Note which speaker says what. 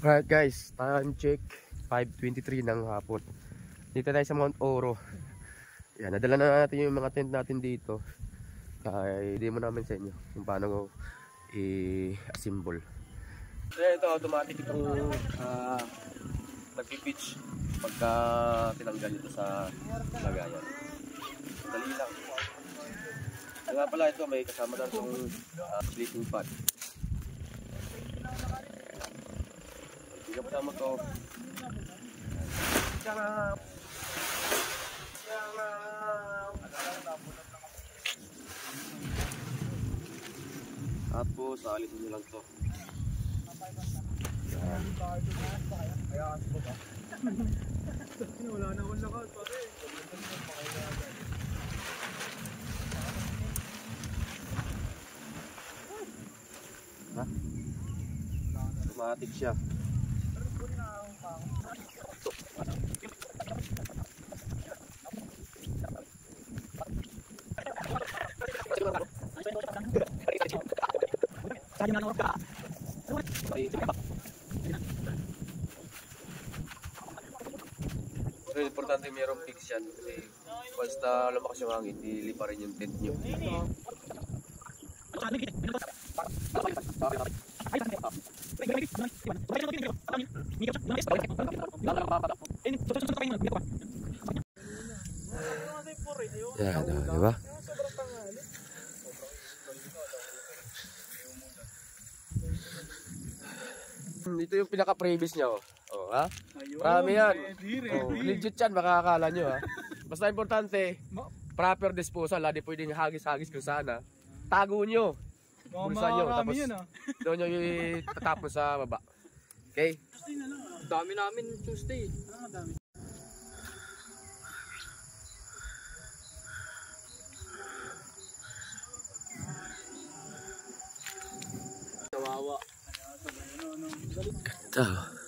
Speaker 1: Alright guys, time check 5:23 ng hapon. Dito tayo sa Mount Oro. Yan, nadala na natin yung mga tent natin dito. Kaya i-demo namin sa inyo kung paano i-assemble. So ito, automatic itong nagpipitch pagka tinanggal ito sa lagayan. Dali lang. Kaya pala ito, may kasama na itong sleeping pad. Kasama to. Tapos alisin nyo lang to.
Speaker 2: Wala na akong lakas pare.
Speaker 1: Ha? Automatic siya. Pero importante mayroong fix yan kasi once na lumakas yung hangin, ilipa rin yung tent nyo. Yan, diba? Dito yung pinaka-previous niya, oh. Oh, ha? Marami yan. Oh, legit yan, makakakala nyo, ha? Basta importante, proper disposal, ha? Di pwedeng hagis-hagis kung sana. Tago nyo. Bulsa nyo, tapos doon nyo itatapos sa baba. Okay?
Speaker 2: Dami namin Tuesday. Dami.
Speaker 1: Ganda.